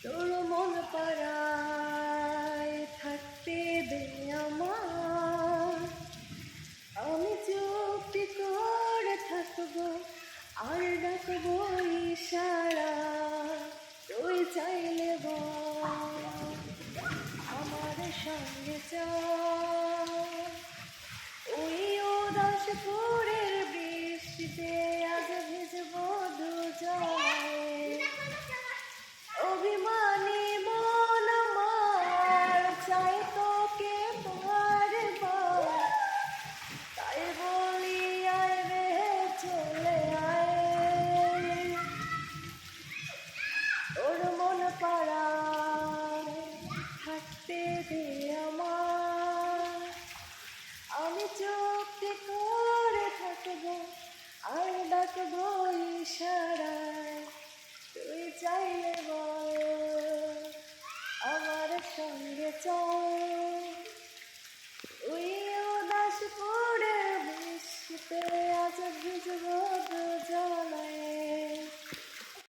তোর মন পাড়ায় থাকতে দে আমার, আমি চুপটি করে থাকবো আর ডাকবো ইশারা, তুই চাইলে বল আমার সঙ্গে চল। ওই উদাসপুরের বৃষ্টিতে আজ ভিজবো দুজনে, অভিমানী মন আমার চাই তোকে বারবার, তাই বলি আয় রে চলে আয়। তোর মন পাড়ায় থাকতে দে আমার, আমি চুপটি করে থাকবো আর ডাকবো ইশারায়, তুই চাইলে বল আমার সঙ্গে চল। ওই উদাসপুরের বৃষ্টিতে আজ ভিজবো দুজনে,